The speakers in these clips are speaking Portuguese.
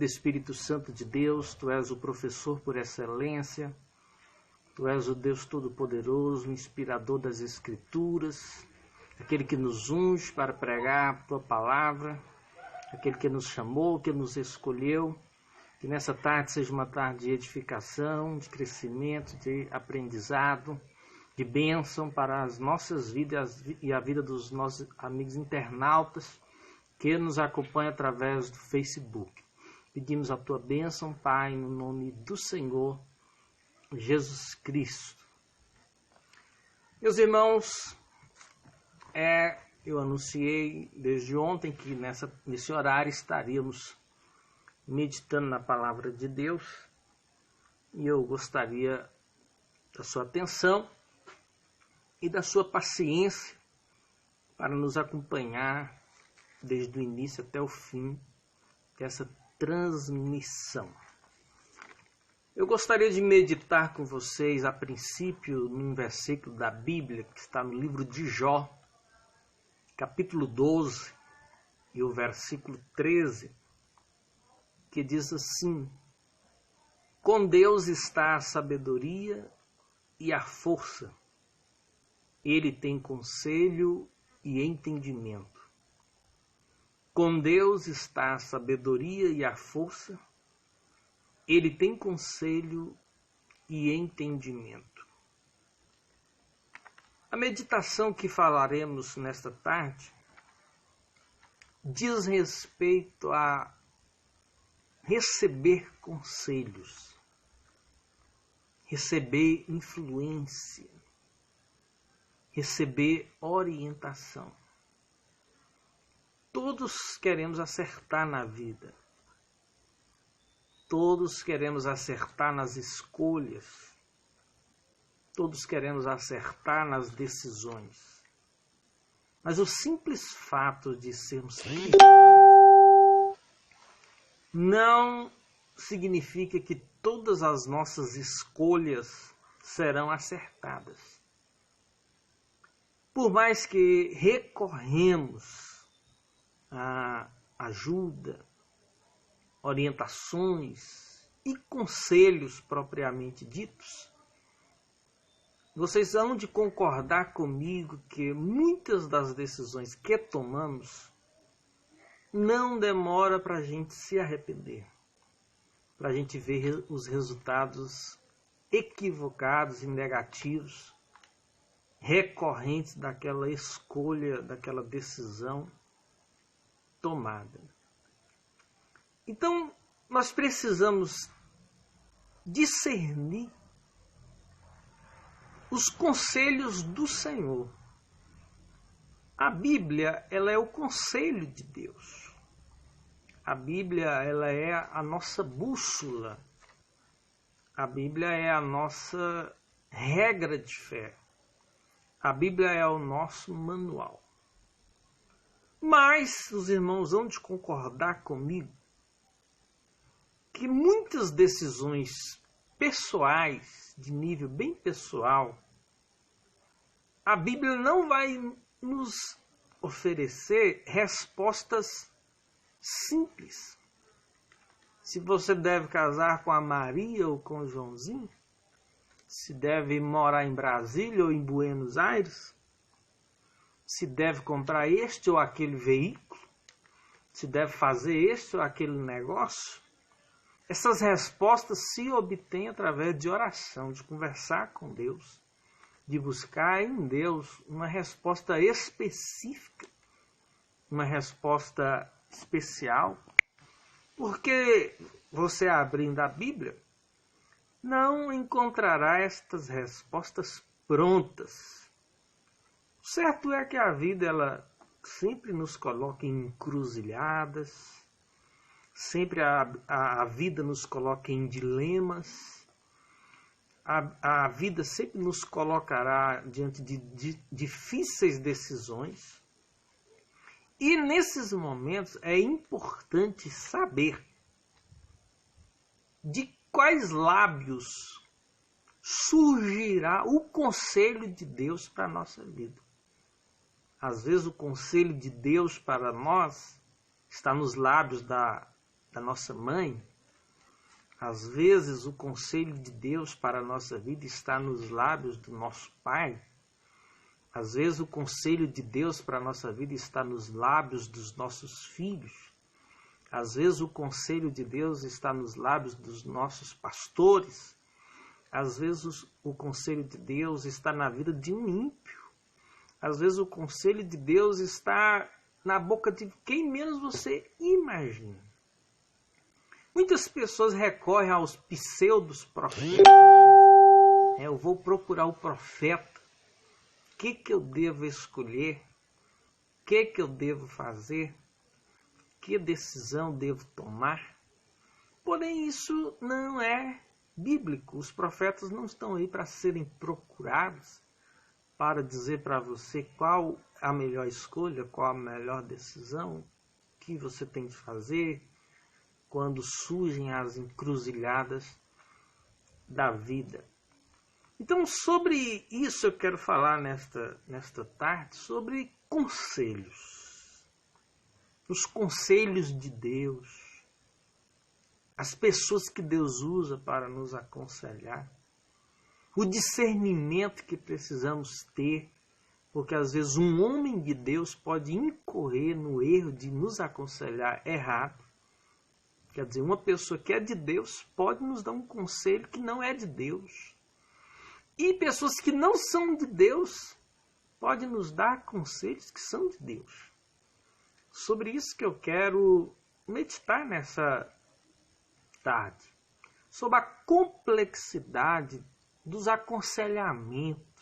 Espírito Santo de Deus, Tu és o professor por excelência, Tu és o Deus Todo-Poderoso, inspirador das Escrituras, aquele que nos unge para pregar a Tua palavra, aquele que nos chamou, que nos escolheu. Que nessa tarde seja uma tarde de edificação, de crescimento, de aprendizado, de bênção para as nossas vidas e a vida dos nossos amigos internautas que nos acompanham através do Facebook. Pedimos a Tua bênção, Pai, no nome do Senhor Jesus Cristo. Meus irmãos, eu anunciei desde ontem que nesse horário estaríamos meditando na palavra de Deus e eu gostaria da sua atenção e da sua paciência para nos acompanhar desde o início até o fim dessa transmissão. Eu gostaria de meditar com vocês a princípio num versículo da Bíblia que está no livro de Jó, capítulo 12 e o versículo 13, que diz assim: com Deus está a sabedoria e a força, Ele tem conselho e entendimento. Com Deus está a sabedoria e a força, Ele tem conselho e entendimento. A meditação que falaremos nesta tarde diz respeito a receber conselhos, receber influência, receber orientação. Todos queremos acertar na vida. Todos queremos acertar nas escolhas. Todos queremos acertar nas decisões. Mas o simples fato de sermos cristãos não significa que todas as nossas escolhas serão acertadas. Por mais que recorremos a ajuda, orientações e conselhos propriamente ditos, vocês hão de concordar comigo que muitas das decisões que tomamos não demora para a gente se arrepender, para a gente ver os resultados equivocados e negativos recorrentes daquela escolha, daquela decisão tomada. Então, nós precisamos discernir os conselhos do Senhor. A Bíblia, ela é o conselho de Deus. A Bíblia, ela é a nossa bússola. A Bíblia é a nossa regra de fé. A Bíblia é o nosso manual. Mas os irmãos hão de concordar comigo que muitas decisões pessoais, de nível bem pessoal, a Bíblia não vai nos oferecer respostas simples. Se você deve casar com a Maria ou com o Joãozinho, se deve morar em Brasília ou em Buenos Aires, se deve comprar este ou aquele veículo, se deve fazer este ou aquele negócio, essas respostas se obtêm através de oração, de conversar com Deus, de buscar em Deus uma resposta específica, uma resposta especial, porque você abrindo a Bíblia não encontrará estas respostas prontas. O certo é que a vida ela sempre nos coloca em encruzilhadas, sempre a vida nos coloca em dilemas, a vida sempre nos colocará diante de difíceis decisões. E nesses momentos é importante saber de quais lábios surgirá o conselho de Deus para a nossa vida. Às vezes o conselho de Deus para nós está nos lábios da da nossa mãe, às vezes o conselho de Deus para a nossa vida está nos lábios do nosso pai. Às vezes o conselho de Deus para a nossa vida está nos lábios dos nossos filhos. Às vezes o conselho de Deus está nos lábios dos nossos pastores. Às vezes o conselho de Deus está na vida de um ímpio. Às vezes o conselho de Deus está na boca de quem menos você imagina. Muitas pessoas recorrem aos pseudos profetas. Eu vou procurar o profeta. O que eu devo escolher? O que eu devo fazer? Que decisão devo tomar? Porém, isso não é bíblico. Os profetas não estão aí para serem procurados, para dizer para você qual a melhor escolha, qual a melhor decisão, o que você tem de fazer quando surgem as encruzilhadas da vida. Então, sobre isso eu quero falar nesta tarde, sobre conselhos. Os conselhos de Deus. As pessoas que Deus usa para nos aconselhar. O discernimento que precisamos ter, porque às vezes um homem de Deus pode incorrer no erro de nos aconselhar errado. Quer dizer, uma pessoa que é de Deus pode nos dar um conselho que não é de Deus. E pessoas que não são de Deus podem nos dar conselhos que são de Deus. Sobre isso que eu quero meditar nessa tarde. Sobre a complexidade dos aconselhamentos.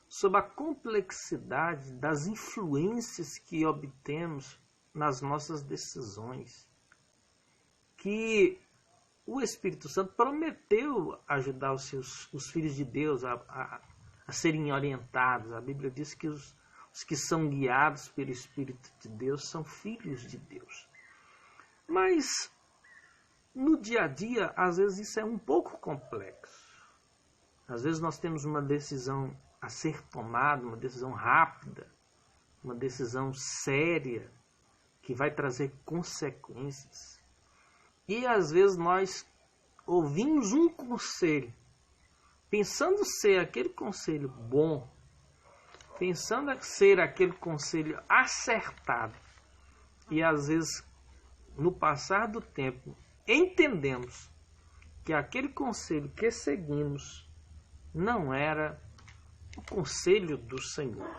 Sobre a complexidade das influências que obtemos nas nossas decisões. Que o Espírito Santo prometeu ajudar os filhos de Deus a serem orientados. A Bíblia diz que os que são guiados pelo Espírito de Deus são filhos de Deus. Mas no dia a dia, às vezes isso é um pouco complexo. Às vezes nós temos uma decisão a ser tomada, uma decisão rápida, uma decisão séria, que vai trazer consequências. E às vezes nós ouvimos um conselho, pensando ser aquele conselho bom, pensando ser aquele conselho acertado. E às vezes, no passar do tempo, entendemos que aquele conselho que seguimos não era o conselho do Senhor.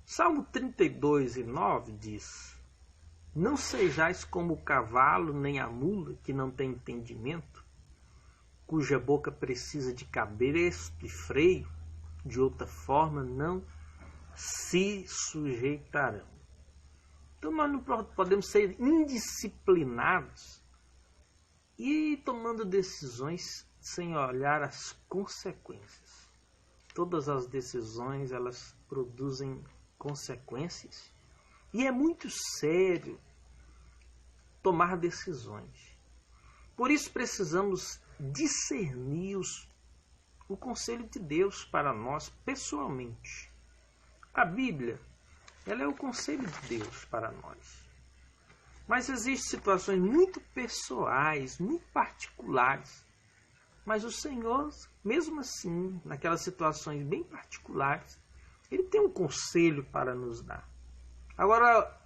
Salmo 32:9 diz: Não sejais como o cavalo, nem a mula, que não tem entendimento, cuja boca precisa de cabresto e freio, de outra forma não se sujeitarão. Então nós não podemos ser indisciplinados e tomando decisões sem olhar as consequências. Todas as decisões, elas produzem consequências. E é muito sério tomar decisões. Por isso precisamos discernir o conselho de Deus para nós pessoalmente. A Bíblia, ela é o conselho de Deus para nós. Mas existem situações muito pessoais, muito particulares. Mas o Senhor, mesmo assim, naquelas situações bem particulares, Ele tem um conselho para nos dar. Agora,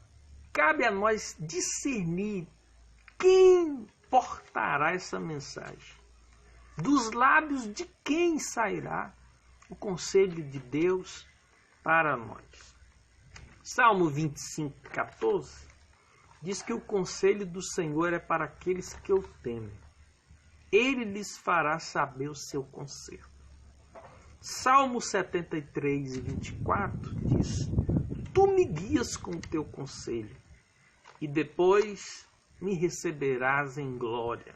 cabe a nós discernir quem portará essa mensagem. Dos lábios de quem sairá o conselho de Deus para nós. Salmo 25:14 diz que o conselho do Senhor é para aqueles que o temem. Ele lhes fará saber o seu conserto. Salmo 73:24 diz: Tu me guias com o teu conselho, e depois me receberás em glória.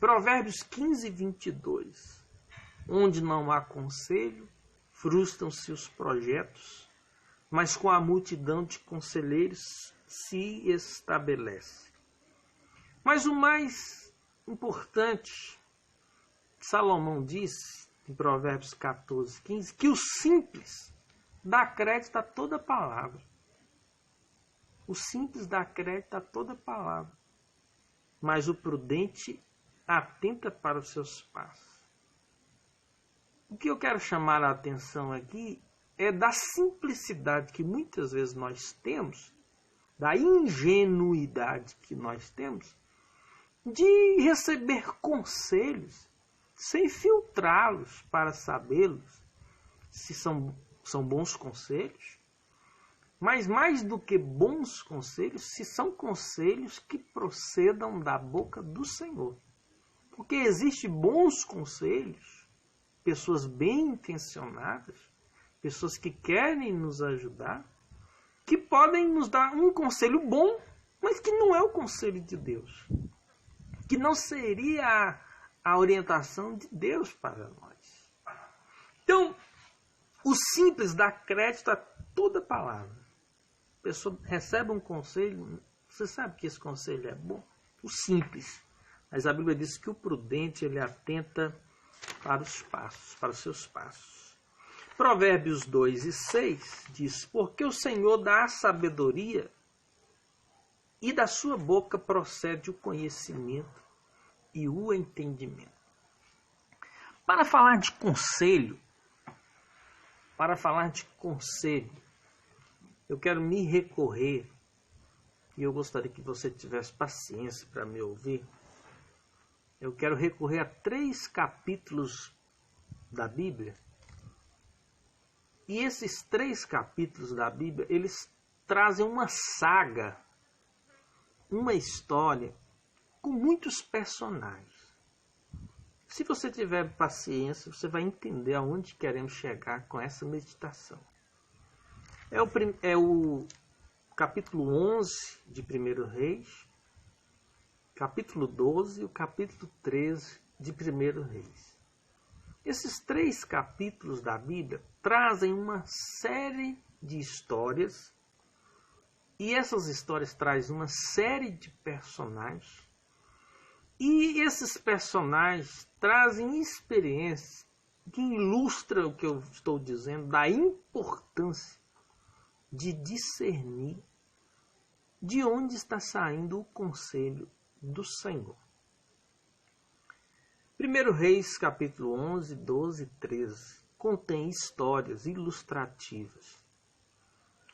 Provérbios 15:22 Onde não há conselho, frustram-se os projetos, mas com a multidão de conselheiros se estabelece. Mas o mais importante, Salomão diz em Provérbios 14:15 que o simples dá crédito a toda palavra. O simples dá crédito a toda palavra, mas o prudente atenta para os seus passos. O que eu quero chamar a atenção aqui é da simplicidade que muitas vezes nós temos, da ingenuidade que nós temos, de receber conselhos sem filtrá-los para sabê-los se são bons conselhos, mas mais do que bons conselhos, se são conselhos que procedam da boca do Senhor. Porque existem bons conselhos, pessoas bem intencionadas, pessoas que querem nos ajudar, que podem nos dar um conselho bom, mas que não é o conselho de Deus, que não seria a orientação de Deus para nós. Então, o simples dá crédito a toda palavra. A pessoa recebe um conselho, você sabe que esse conselho é bom? O simples. Mas a Bíblia diz que o prudente, ele atenta para os passos, para os seus passos. Provérbios 2:6 diz: porque o Senhor dá a sabedoria e da sua boca procede o conhecimento e o entendimento. Para falar de conselho, eu quero me recorrer, e eu gostaria que você tivesse paciência para me ouvir. Eu quero recorrer a 3 capítulos da Bíblia. E esses 3 capítulos da Bíblia, eles trazem uma saga, uma história com muitos personagens. Se você tiver paciência, você vai entender aonde queremos chegar com essa meditação. É o capítulo 11 de 1 Reis, capítulo 12 e o capítulo 13 de 1 Reis. Esses 3 capítulos da Bíblia trazem uma série de histórias, e essas histórias trazem uma série de personagens, e esses personagens trazem experiências que ilustram o que eu estou dizendo, da importância de discernir de onde está saindo o conselho do Senhor. 1 Reis, capítulo 11, 12 e 13, contém histórias ilustrativas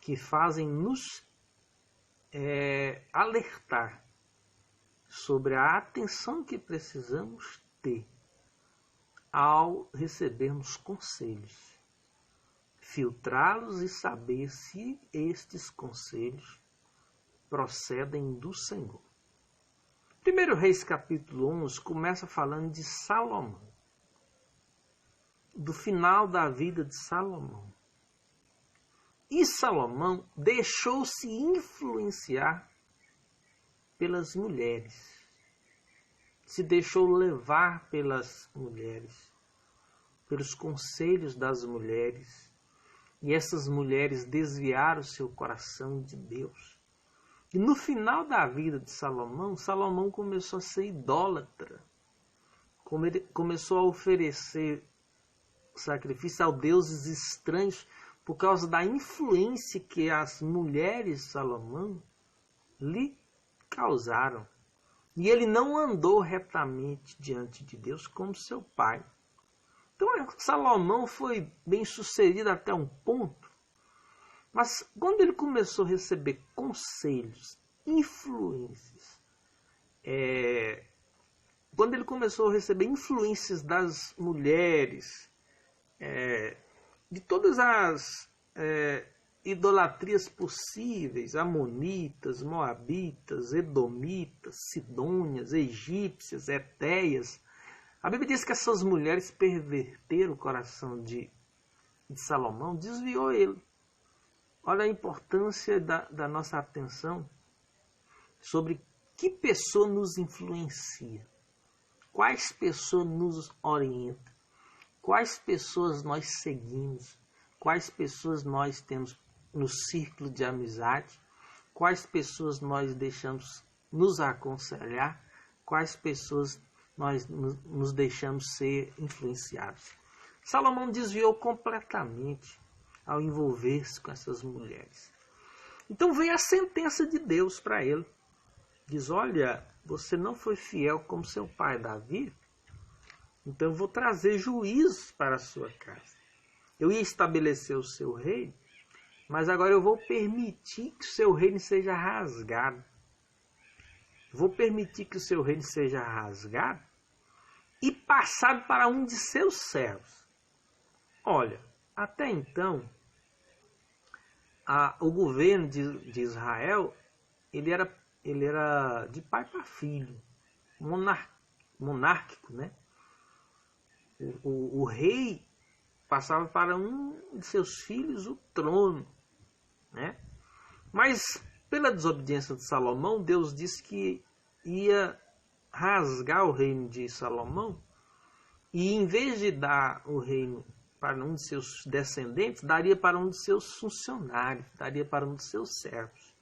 que fazem nos alertar sobre a atenção que precisamos ter ao recebermos conselhos, filtrá-los e saber se estes conselhos procedem do Senhor. 1 Reis capítulo 11 começa falando de Salomão, do final da vida de Salomão. E Salomão deixou-se influenciar pelas mulheres, se deixou levar pelas mulheres, pelos conselhos das mulheres, e essas mulheres desviaram seu coração de Deus. E no final da vida de Salomão, Salomão começou a ser idólatra, começou a oferecer sacrifício a deuses estranhos por causa da influência que as mulheres de Salomão lhe causaram. E ele não andou retamente diante de Deus como seu pai. Então Salomão foi bem sucedido até um ponto, mas quando ele começou a receber conselhos, influências, quando ele começou a receber influências das mulheres, de todas as idolatrias possíveis, amonitas, moabitas, edomitas, sidônias, egípcias, etéias, a Bíblia diz que essas mulheres perverteram o coração de Salomão, desviou ele. Olha a importância da nossa atenção sobre que pessoa nos influencia, quais pessoas nos orientam, quais pessoas nós seguimos, quais pessoas nós temos no círculo de amizade, quais pessoas nós deixamos nos aconselhar, quais pessoas nós nos deixamos ser influenciados. Salomão desviou completamente ao envolver-se com essas mulheres. Então vem a sentença de Deus para ele. Diz, olha, você não foi fiel como seu pai Davi, então eu vou trazer juízos para a sua casa. Eu ia estabelecer o seu reino, mas agora eu vou permitir que o seu reino seja rasgado. Vou permitir que o seu reino seja rasgado e passado para um de seus servos. Olha, até então, o governo de Israel, ele era de pai para filho, monárquico, né? O rei passava para um de seus filhos o trono, né? Mas pela desobediência de Salomão, Deus disse que ia rasgar o reino de Salomão e em vez de dar o reino para um de seus descendentes, daria para um de seus funcionários, daria para um de seus servos.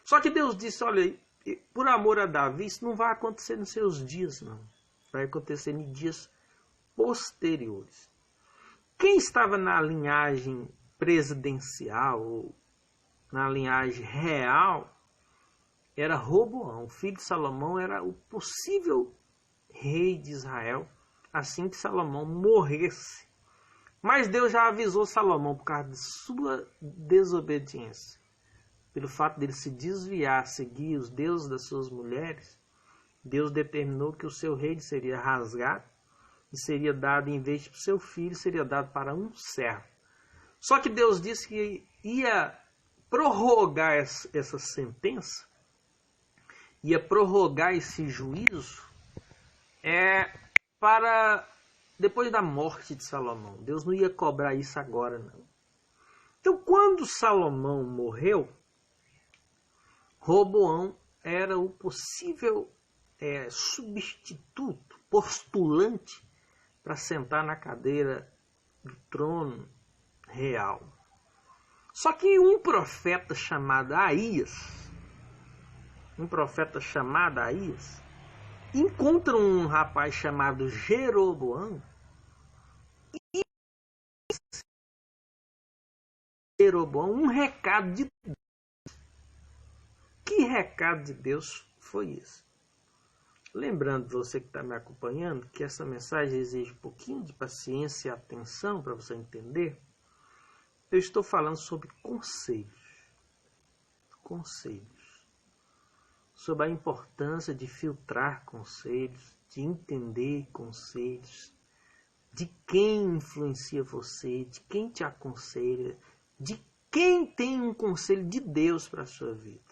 Só que Deus disse, olha, por amor a Davi, isso não vai acontecer nos seus dias, não. Vai acontecer em dias posteriores. Quem estava na linhagem presidencial, ou na linhagem real, era Roboão. O filho de Salomão era o possível rei de Israel, assim que Salomão morresse. Mas Deus já avisou Salomão por causa de sua desobediência. Pelo fato dele se desviar, seguir os deuses das suas mulheres, Deus determinou que o seu reino seria rasgado e seria dado, em vez de para o seu filho, seria dado para um servo. Só que Deus disse que ia prorrogar essa sentença, ia prorrogar esse juízo para depois da morte de Salomão. Deus não ia cobrar isso agora, não. Então, quando Salomão morreu, Roboão era o possível substituto, postulante, para sentar na cadeira do trono real. Só que um profeta chamado Aías, encontra um rapaz chamado Jeroboão e Jeroboão um recado de Deus. Que recado de Deus foi esse? Lembrando você que está me acompanhando que essa mensagem exige um pouquinho de paciência e atenção para você entender. Eu estou falando sobre conselhos. Sobre a importância de filtrar conselhos, de entender conselhos, de quem influencia você, de quem te aconselha, de quem tem um conselho de Deus para a sua vida.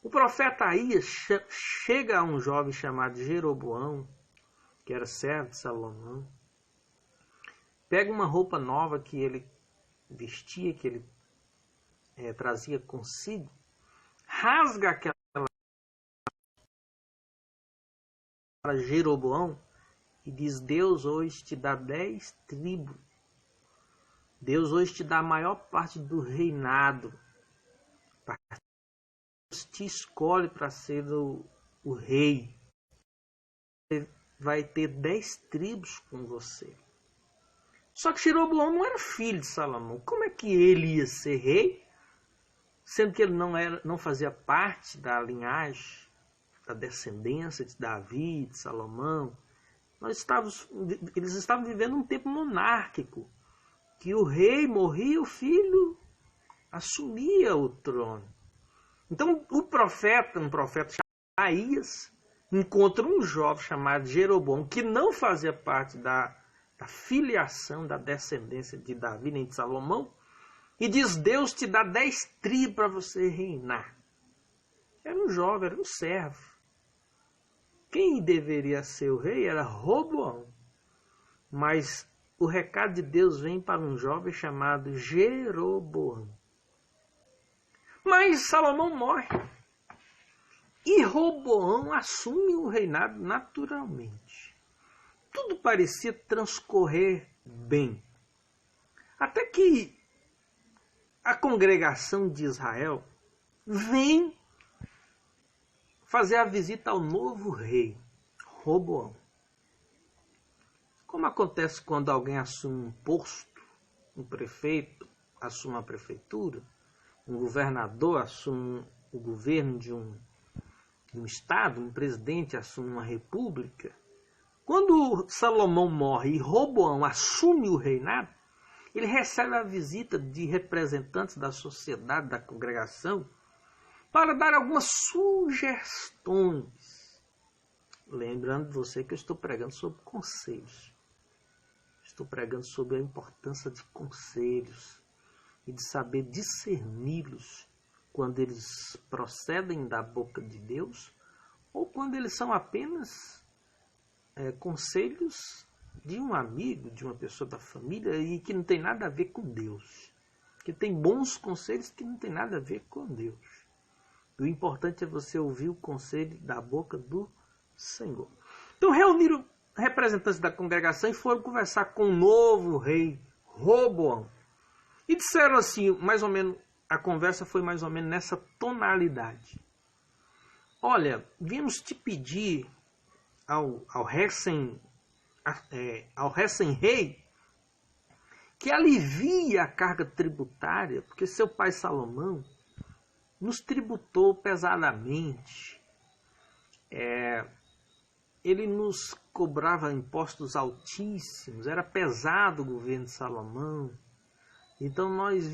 O profeta Aías chega a um jovem chamado Jeroboão, que era servo de Salomão, pega uma roupa nova que ele vestia, que ele trazia consigo, rasga aquela para Jeroboão e diz, Deus hoje te dá 10 tribos. Deus hoje te dá a maior parte do reinado. Deus te escolhe para ser o rei. Você vai ter 10 tribos com você. Só que Jeroboão não era filho de Salomão. Como é que ele ia ser rei, sendo que ele não fazia parte da linhagem, da descendência de Davi, de Salomão? Eles estavam vivendo um tempo monárquico, que o rei morria, o filho assumia o trono. Então um profeta chamado Aías, encontra um jovem chamado Jeroboão, que não fazia parte da filiação, da descendência de Davi nem de Salomão, e diz, Deus te dá 10 tribos para você reinar. Era um jovem, era um servo. Quem deveria ser o rei era Roboão. Mas o recado de Deus vem para um jovem chamado Jeroboão. Mas Salomão morre. E Roboão assume o reinado naturalmente. Tudo parecia transcorrer bem. Até que a congregação de Israel vem fazer a visita ao novo rei, Roboão. Como acontece quando alguém assume um posto, um prefeito assume a prefeitura, um governador assume o governo de um estado, um presidente assume uma república. Quando Salomão morre e Roboão assume o reinado, ele recebe a visita de representantes da sociedade, da congregação, para dar algumas sugestões. Lembrando você que eu estou pregando sobre conselhos. Estou pregando sobre a importância de conselhos e de saber discerni-los quando eles procedem da boca de Deus ou quando eles são apenas conselhos de um amigo, de uma pessoa da família e que não tem nada a ver com Deus. Que tem bons conselhos que não tem nada a ver com Deus. O importante é você ouvir o conselho da boca do Senhor. Então reuniram representantes da congregação e foram conversar com o novo rei Roboão. E disseram assim, mais ou menos, a conversa foi mais ou menos nessa tonalidade. Olha, viemos te pedir ao recém-rei que alivie a carga tributária, porque seu pai Salomão nos tributou pesadamente. Ele nos cobrava impostos altíssimos, era pesado o governo de Salomão. Então nós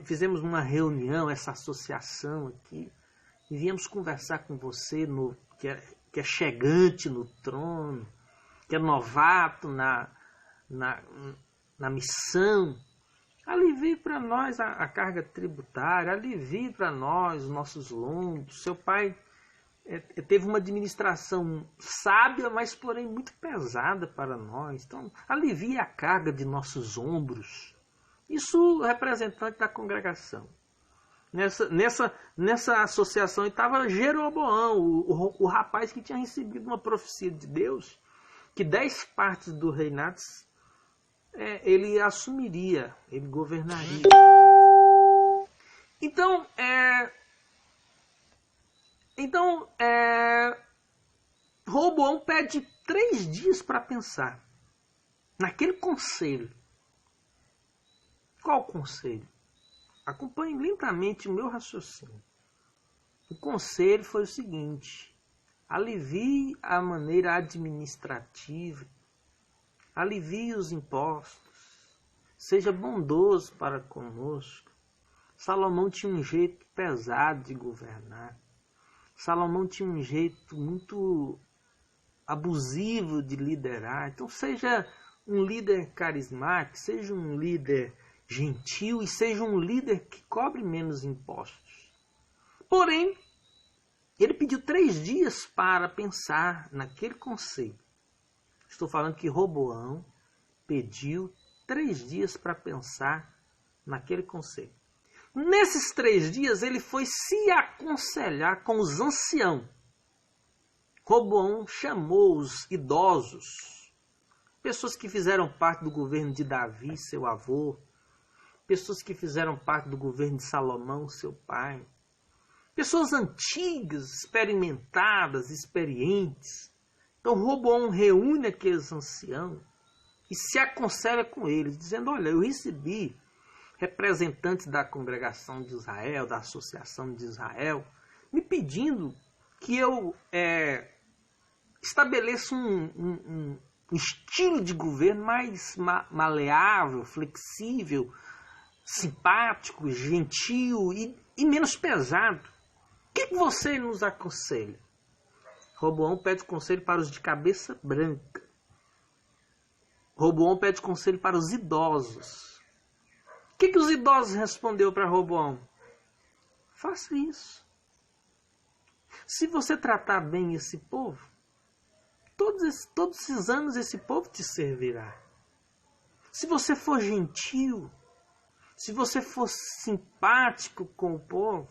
fizemos uma reunião, essa associação aqui, e viemos conversar com você, que é chegante no trono, que é novato na missão. Alivie para nós a carga tributária, alivie para nós os nossos lombos. Seu pai teve uma administração sábia, mas porém muito pesada para nós. Então, alivie a carga de nossos ombros. Isso o representante da congregação. Nessa associação estava Jeroboão, o rapaz que tinha recebido uma profecia de Deus, que 10 partes do reinado ele assumiria, ele governaria. Então, Roboão pede 3 dias para pensar naquele conselho. Qual conselho? Acompanhe lentamente o meu raciocínio. O conselho foi o seguinte: alivie a maneira administrativa, alivie os impostos, seja bondoso para conosco. Salomão tinha um jeito pesado de governar. Salomão tinha um jeito muito abusivo de liderar. Então seja um líder carismático, seja um líder gentil e seja um líder que cobre menos impostos. Porém, ele pediu 3 dias para pensar naquele conselho. Estou falando que Roboão pediu 3 dias para pensar naquele conselho. Nesses 3 dias, ele foi se aconselhar com os anciãos. Roboão chamou os idosos, pessoas que fizeram parte do governo de Davi, seu avô, pessoas que fizeram parte do governo de Salomão, seu pai, pessoas antigas, experimentadas, experientes. Então Roboão reúne aqueles anciãos e se aconselha com eles, dizendo: olha, eu recebi representantes da congregação de Israel, da associação de Israel, me pedindo que eu estabeleça um estilo de governo mais maleável, flexível, simpático, gentil e menos pesado. O que você nos aconselha? Roboão pede conselho para os de cabeça branca. Roboão pede conselho para os idosos. O que os idosos respondeu para Roboão? Faça isso. Se você tratar bem esse povo, todos esses anos esse povo te servirá. Se você for gentil, se você for simpático com o povo,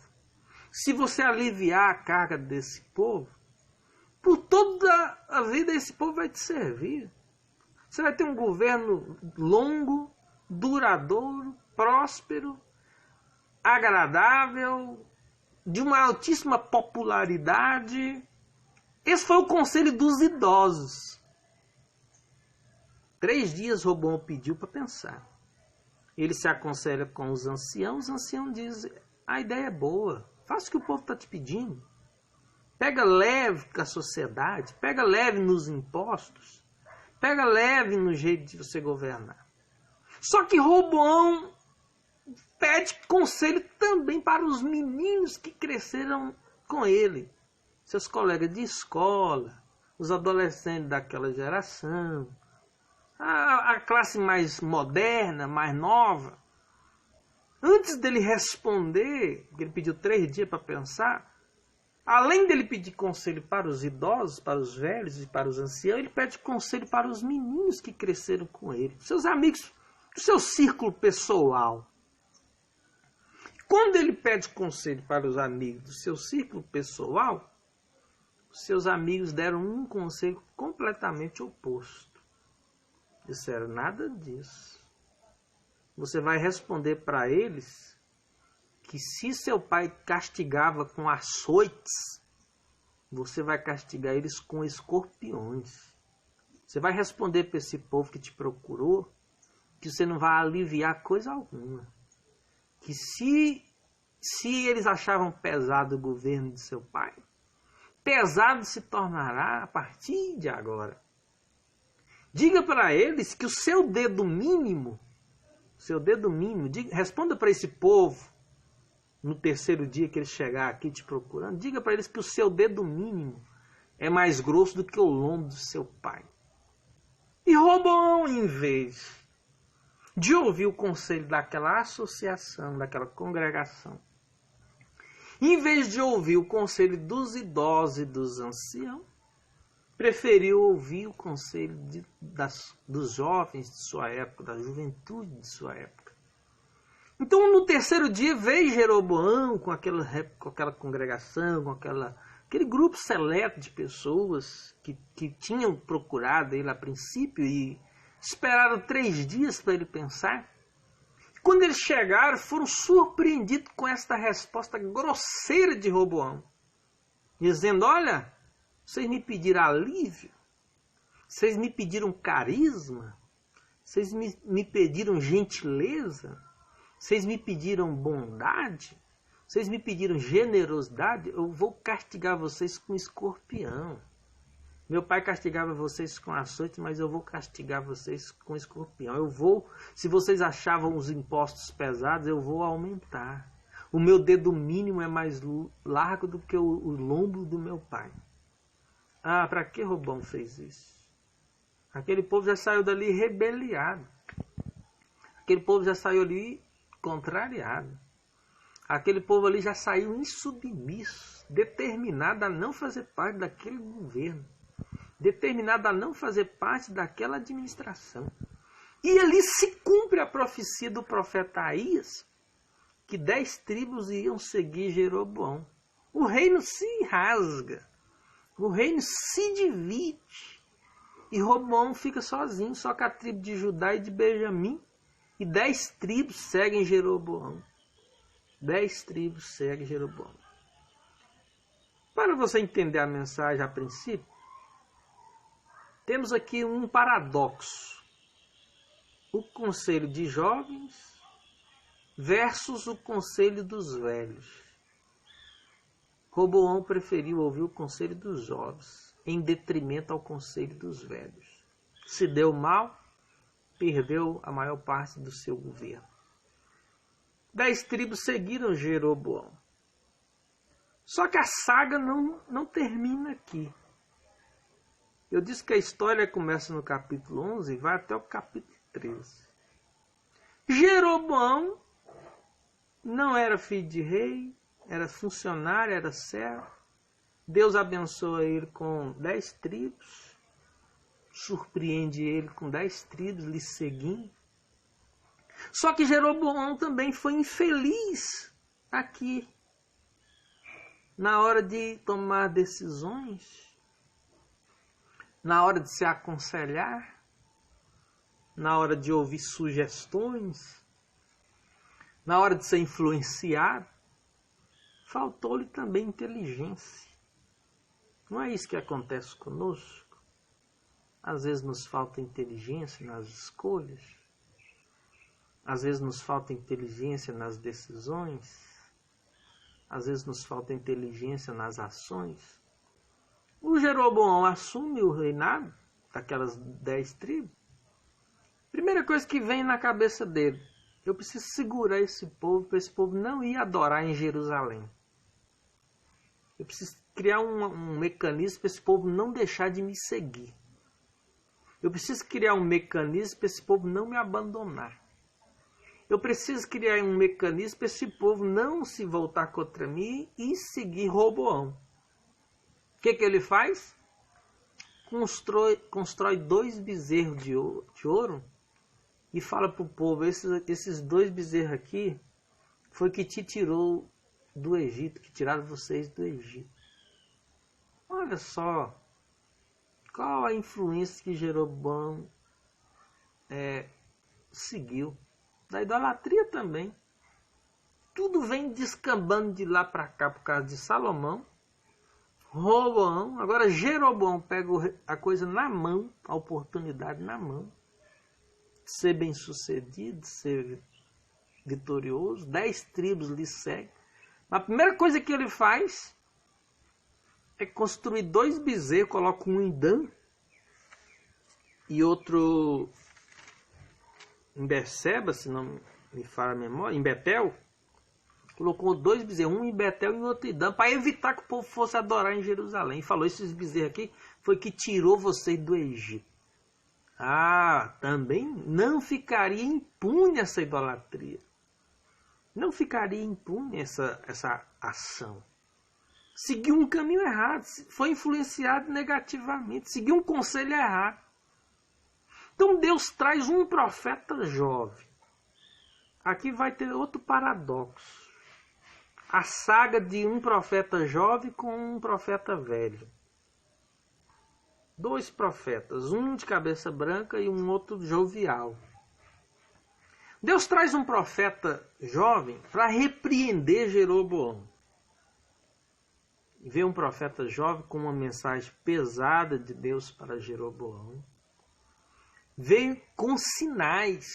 se você aliviar a carga desse povo, por toda a vida esse povo vai te servir. Você vai ter um governo longo, duradouro, próspero, agradável, de uma altíssima popularidade. Esse foi o conselho dos idosos. 3 dias Roboão pediu para pensar. Ele se aconselha com os anciãos dizem: A ideia é boa. Faça o que o povo está te pedindo. Pega leve com a sociedade. Pega leve nos impostos. Pega leve no jeito de você governar. Só que Roboão pede conselho também para os meninos que cresceram com ele. Seus colegas de escola, os adolescentes daquela geração, a classe mais moderna, mais nova. Antes dele responder, ele pediu 3 dias para pensar, além dele pedir conselho para os idosos, para os velhos e para os anciãos, ele pede conselho para os meninos que cresceram com ele, seus amigos, do seu círculo pessoal. Quando ele pede conselho para os amigos do seu círculo pessoal, seus amigos deram um conselho completamente oposto. Disseram, nada disso. Você vai responder para eles que se seu pai castigava com açoites, você vai castigar eles com escorpiões. Você vai responder para esse povo que te procurou que você não vai aliviar coisa alguma. Que se eles achavam pesado o governo de seu pai, pesado se tornará a partir de agora. Diga para eles que o seu dedo mínimo, responda para esse povo, no 3º dia que ele chegar aqui te procurando, diga para eles que o seu dedo mínimo é mais grosso do que o lombo do seu pai. E Roboão, em vez de ouvir o conselho daquela associação, daquela congregação, em vez de ouvir o conselho dos idosos e dos anciãos, preferiu ouvir o conselho dos jovens de sua época, da juventude de sua época. Então, no 3º dia, veio Jeroboão com aquela congregação, com aquele grupo seleto de pessoas que tinham procurado ele a princípio e esperaram 3 dias para ele pensar. Quando eles chegaram, foram surpreendidos com esta resposta grosseira de Roboão, dizendo, olha, vocês me pediram alívio, vocês me pediram carisma, vocês me pediram gentileza, vocês me pediram bondade, vocês me pediram generosidade, eu vou castigar vocês com escorpião. Meu pai castigava vocês com açoite, mas eu vou castigar vocês com escorpião. Se vocês achavam os impostos pesados, eu vou aumentar. O meu dedo mínimo é mais largo do que o lombo do meu pai. Ah, para que Roboão fez isso? Aquele povo já saiu dali rebeliado. Aquele povo já saiu ali contrariado. Aquele povo ali já saiu insubmisso, determinado a não fazer parte daquele governo. Determinado a não fazer parte daquela administração. E ali se cumpre a profecia do profeta Aías, que 10 tribos iam seguir Jeroboão. O reino se rasga, o reino se divide, e Roboão fica sozinho, só com a tribo de Judá e de Benjamim, e 10 tribos seguem Jeroboão. 10 tribos seguem Jeroboão. Para você entender a mensagem a princípio, temos aqui um paradoxo. O conselho de jovens versus o conselho dos velhos. Roboão preferiu ouvir o conselho dos jovens, em detrimento ao conselho dos velhos. Se deu mal, perdeu a maior parte do seu governo. 10 tribos seguiram Jeroboão. Só que a saga não termina aqui. Eu disse que a história começa no capítulo 11 e vai até o capítulo 13. Jeroboão não era filho de rei, era funcionário, era servo. Deus abençoa ele com 10 tribos, surpreende ele com 10 tribos lhe seguindo. Só que Jeroboão também foi infeliz aqui, na hora de tomar decisões, na hora de se aconselhar, na hora de ouvir sugestões, na hora de ser influenciado. Faltou-lhe também inteligência. Não é isso que acontece conosco? Às vezes nos falta inteligência nas escolhas. Às vezes nos falta inteligência nas decisões. às vezes nos falta inteligência nas ações. O Jeroboão assume o reinado daquelas 10 tribos. Primeira coisa que vem na cabeça dele: eu preciso segurar esse povo, para esse povo não ir adorar em Jerusalém. Eu preciso criar um mecanismo para esse povo não deixar de me seguir. Eu preciso criar um mecanismo para esse povo não me abandonar. Eu preciso criar um mecanismo para esse povo não se voltar contra mim e seguir Roboão. O que ele faz? Constrói 2 bezerros de ouro e fala para o povo: esses 2 bezerros aqui foi que te tirou do Egito, que tiraram vocês do Egito. Olha só qual a influência que Jeroboão seguiu. Da idolatria também. Tudo vem descambando de lá para cá por causa de Salomão, Roboão. Agora Jeroboão pega a coisa na mão, a oportunidade na mão, ser bem sucedido, ser vitorioso. 10 tribos lhe seguem. A primeira coisa que ele faz é construir 2 bezerros, coloca um em Dan e outro em Berseba, se não me falha a memória, em Betel. Colocou 2 bezerros, um em Betel e outro em Dan, para evitar que o povo fosse adorar em Jerusalém. E falou: esses bezerros aqui foi que tirou vocês do Egito. Também não ficaria impune essa idolatria. Não ficaria impune essa ação. Seguiu um caminho errado, foi influenciado negativamente, seguiu um conselho errado. Então Deus traz um profeta jovem. Aqui vai ter outro paradoxo. A saga de um profeta jovem com um profeta velho. 2 profetas, um de cabeça branca e um outro jovial. Deus traz um profeta jovem para repreender Jeroboão. Vê um profeta jovem com uma mensagem pesada de Deus para Jeroboão. Veio com sinais.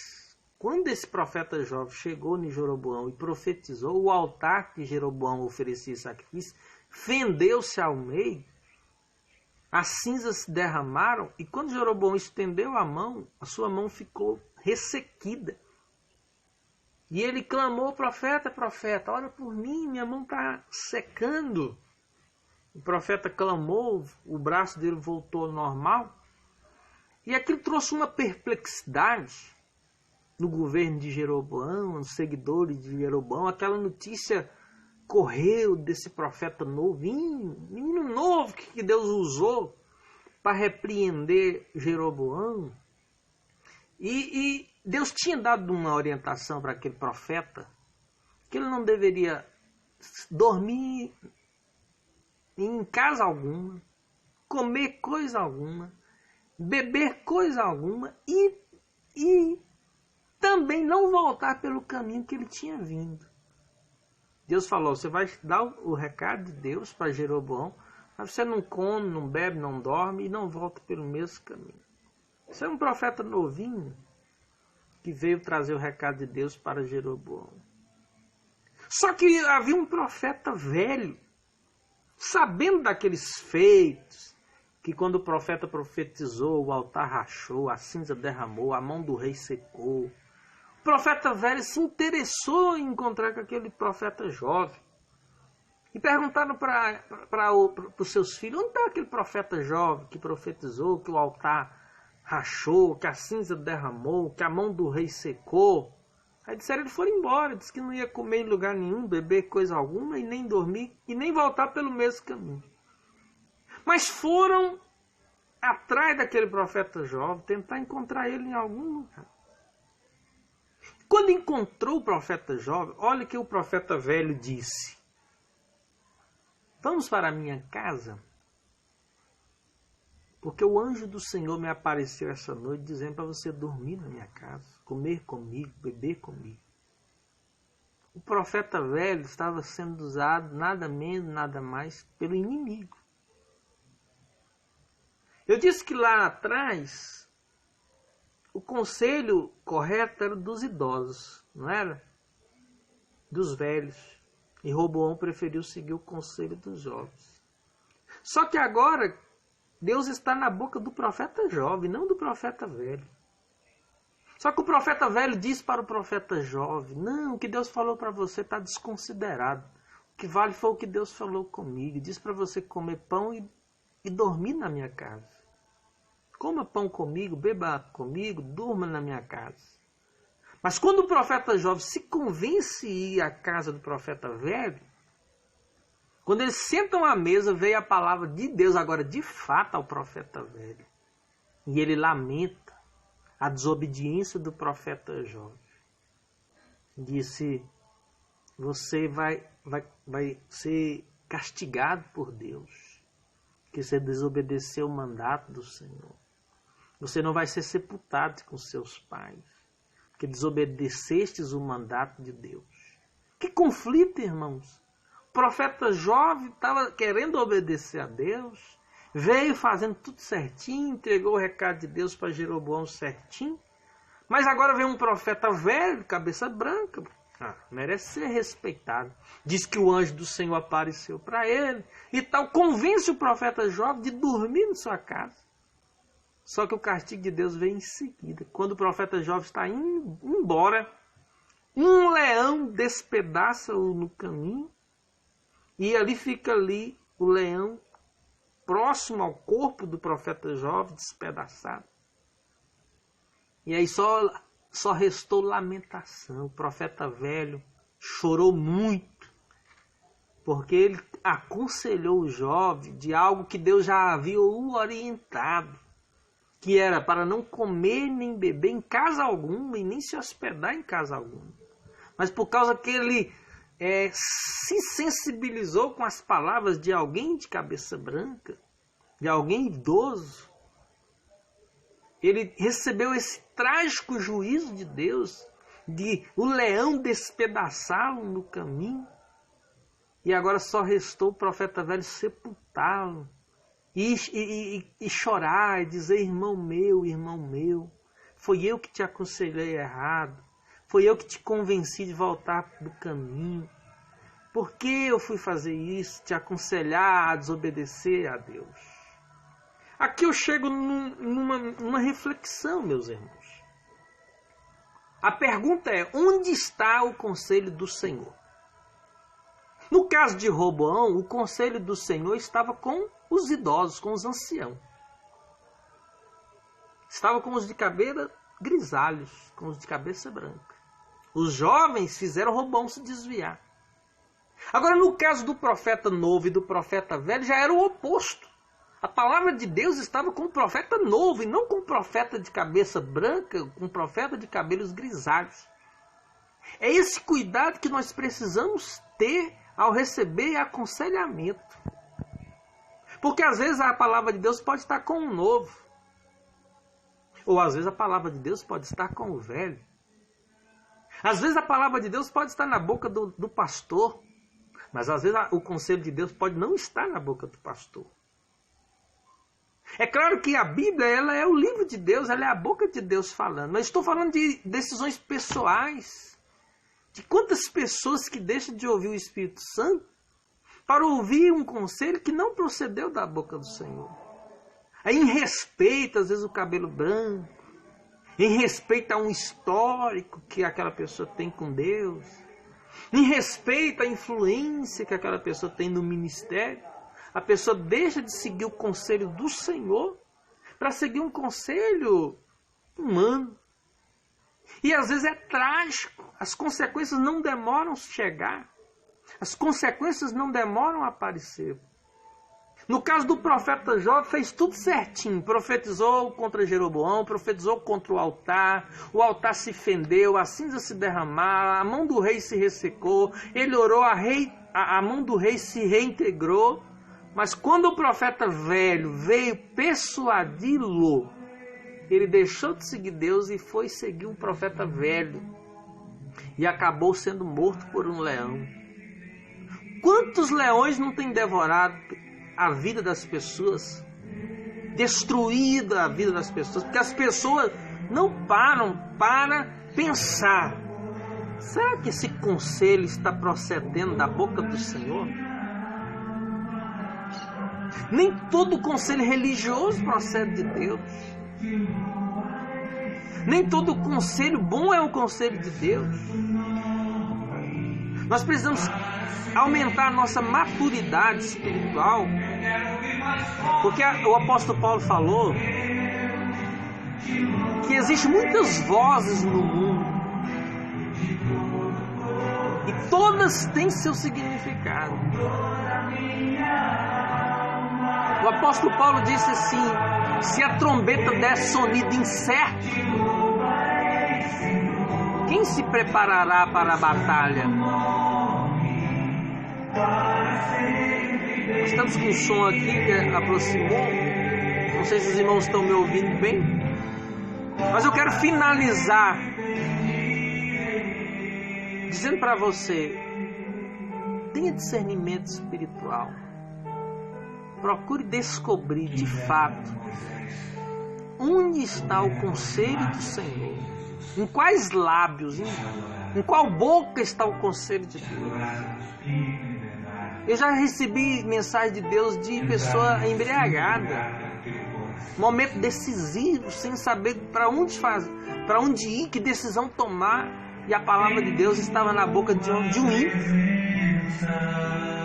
Quando esse profeta jovem chegou em Jeroboão e profetizou, o altar que Jeroboão oferecia sacrifício fendeu-se ao meio, as cinzas se derramaram, e quando Jeroboão estendeu a mão, a sua mão ficou ressequida. E ele clamou: profeta, ora por mim, minha mão está secando. O profeta clamou, o braço dele voltou ao normal. E aquilo trouxe uma perplexidade no governo de Jeroboão, nos seguidores de Jeroboão. Aquela notícia correu desse profeta novinho, menino novo que Deus usou para repreender Jeroboão. E Deus tinha dado uma orientação para aquele profeta que ele não deveria dormir em casa alguma, comer coisa alguma, beber coisa alguma e também não voltar pelo caminho que ele tinha vindo. Deus falou: você vai dar o recado de Deus para Jeroboão, mas você não come, não bebe, não dorme e não volta pelo mesmo caminho. Você é um profeta novinho que veio trazer o recado de Deus para Jeroboão. Só que havia um profeta velho, sabendo daqueles feitos, que quando o profeta profetizou, o altar rachou, a cinza derramou, a mão do rei secou. O profeta velho se interessou em encontrar com aquele profeta jovem. E perguntaram para os seus filhos: onde está aquele profeta jovem que profetizou que o altar rachou, que a cinza derramou, que a mão do rei secou? Aí disseram: eles foram embora, disse que não ia comer em lugar nenhum, beber coisa alguma, e nem dormir, e nem voltar pelo mesmo caminho. Mas foram atrás daquele profeta jovem, tentar encontrar ele em algum lugar. Quando encontrou o profeta jovem, olha o que o profeta velho disse: vamos para a minha casa, porque o anjo do Senhor me apareceu essa noite dizendo para você dormir na minha casa, comer comigo, beber comigo. O profeta velho estava sendo usado nada menos, nada mais pelo inimigo. Eu disse que lá atrás o conselho correto era dos idosos, não era? Dos velhos. E Roboão preferiu seguir o conselho dos jovens. Só que agora, Deus está na boca do profeta jovem, não do profeta velho. Só que o profeta velho diz para o profeta jovem: não, o que Deus falou para você está desconsiderado. O que vale foi o que Deus falou comigo. Diz para você comer pão e dormir na minha casa. Coma pão comigo, beba comigo, durma na minha casa. Mas quando o profeta jovem se convence a ir à casa do profeta velho, quando eles sentam à mesa, veio a palavra de Deus agora de fato ao profeta velho. E ele lamenta a desobediência do profeta jovem. Disse: você vai ser castigado por Deus, que você desobedeceu o mandato do Senhor. Você não vai ser sepultado com seus pais, porque desobedecestes o mandato de Deus. Que conflito, irmãos! O profeta jovem estava querendo obedecer a Deus, veio fazendo tudo certinho, entregou o recado de Deus para Jeroboão certinho, mas agora vem um profeta velho, cabeça branca, merece ser respeitado. Diz que o anjo do Senhor apareceu para ele e tal, convence o profeta jovem de dormir na sua casa. Só que o castigo de Deus vem em seguida. Quando o profeta jovem está indo embora, um leão despedaça-o no caminho, e ali fica o leão próximo ao corpo do profeta jovem, despedaçado. E aí só restou lamentação. O profeta velho chorou muito, porque ele aconselhou o jovem de algo que Deus já havia o orientado, que era para não comer nem beber em casa alguma e nem se hospedar em casa alguma. Mas por causa que ele se sensibilizou com as palavras de alguém de cabeça branca, de alguém idoso, ele recebeu esse trágico juízo de Deus, de o leão despedaçá-lo no caminho, e agora só restou o profeta velho sepultá-lo, e chorar, e dizer: irmão meu, foi eu que te aconselhei errado, foi eu que te convenci de voltar do caminho, por que eu fui fazer isso, te aconselhar a desobedecer a Deus? Aqui eu chego numa reflexão, meus irmãos. A pergunta é: onde está o conselho do Senhor? No caso de Roboão, o conselho do Senhor estava com os idosos, com os anciãos. Estava com os de cabelo grisalhos, com os de cabeça branca. Os jovens fizeram Roboão se desviar. Agora, no caso do profeta novo e do profeta velho, já era o oposto. A palavra de Deus estava com o profeta novo e não com o profeta de cabeça branca, com o profeta de cabelos grisalhos. É esse cuidado que nós precisamos ter ao receber aconselhamento. Porque às vezes a palavra de Deus pode estar com o novo. Ou às vezes a palavra de Deus pode estar com o velho. Às vezes a palavra de Deus pode estar na boca do pastor. Mas às vezes o conselho de Deus pode não estar na boca do pastor. É claro que a Bíblia, ela é o livro de Deus, ela é a boca de Deus falando. Mas estou falando de decisões pessoais. De quantas pessoas que deixam de ouvir o Espírito Santo para ouvir um conselho que não procedeu da boca do Senhor. Aí, em respeito, às vezes, o cabelo branco, em respeito a um histórico que aquela pessoa tem com Deus, em respeito à influência que aquela pessoa tem no ministério, a pessoa deixa de seguir o conselho do Senhor para seguir um conselho humano. E às vezes é trágico, as consequências não demoram a chegar, as consequências não demoram a aparecer. No caso do profeta jovem, fez tudo certinho, profetizou contra Jeroboão, profetizou contra o altar se fendeu, a cinza se derramaram, a mão do rei se ressecou, ele orou, a mão do rei se reintegrou, mas quando o profeta velho veio persuadi-lo, ele deixou de seguir Deus e foi seguir um profeta velho, e acabou sendo morto por um leão. Quantos leões não têm devorado a vida das pessoas, destruído a vida das pessoas, porque as pessoas não param para pensar Será que esse conselho está procedendo da boca do Senhor? Nem todo conselho religioso procede de Deus. Nem todo conselho bom é um conselho de Deus. Nós precisamos aumentar a nossa maturidade espiritual, porque o apóstolo Paulo falou que existem muitas vozes no mundo e todas têm seu significado. O apóstolo Paulo disse assim: se a trombeta der sonido incerto, quem se preparará para a batalha? Nós estamos com um som aqui que aproximou. Não sei se os irmãos estão me ouvindo bem, mas eu quero finalizar dizendo para você: tenha discernimento espiritual. Procure descobrir de fato onde está o conselho do Senhor. Em quais lábios, em qual boca está o conselho de Deus. Eu já recebi mensagem de Deus de pessoa embriagada, momento decisivo, sem saber para onde ir, que decisão tomar, e a palavra de Deus estava na boca de um ímpio.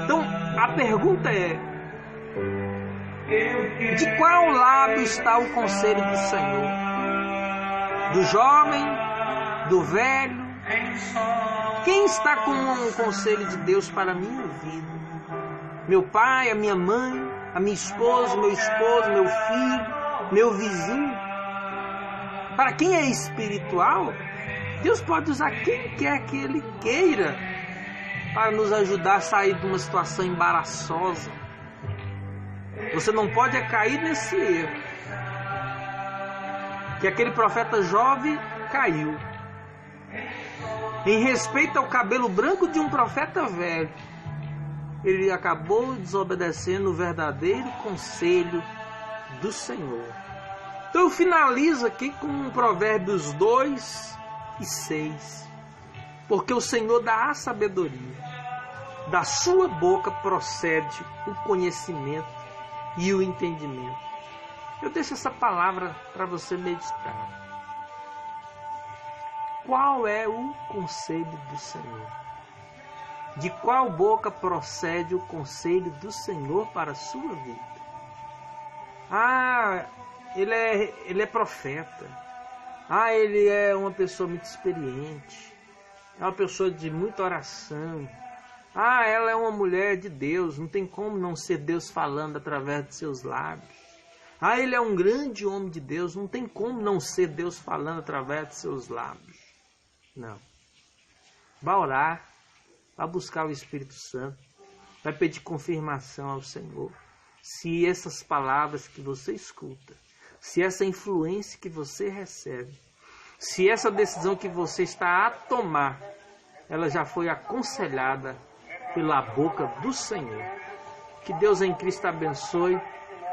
Então a pergunta é: de qual lábio está o conselho do Senhor? Do jovem? Do velho? Quem está com o conselho de Deus para a minha vida? Meu pai, a minha mãe, a minha esposa, meu esposo, meu filho, meu vizinho? Para quem é espiritual, Deus pode usar quem quer que Ele queira para nos ajudar a sair de uma situação embaraçosa. Você não pode cair nesse erro que aquele profeta jovem caiu. Em respeito ao cabelo branco de um profeta velho, ele acabou desobedecendo o verdadeiro conselho do Senhor. Então eu finalizo aqui com Provérbios 2:6. Porque o Senhor dá a sabedoria, da sua boca procede o conhecimento e o entendimento. Eu deixo essa palavra para você meditar. Qual é o conselho do Senhor? De qual boca procede o conselho do Senhor para a sua vida? Ah, ele é profeta. Ah, ele é uma pessoa muito experiente. É uma pessoa de muita oração. Ah, ela é uma mulher de Deus. Não tem como não ser Deus falando através de seus lábios. Ah, ele é um grande homem de Deus. Não tem como não ser Deus falando através de seus lábios. Não. Vai orar. Vai buscar o Espírito Santo. Vai pedir confirmação ao Senhor. Se essas palavras que você escuta, se essa influência que você recebe, se essa decisão que você está a tomar, ela já foi aconselhada pela boca do Senhor. Que Deus em Cristo abençoe.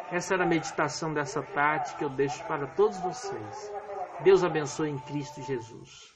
Essa era a meditação dessa tarde que eu deixo para todos vocês. Deus abençoe em Cristo Jesus.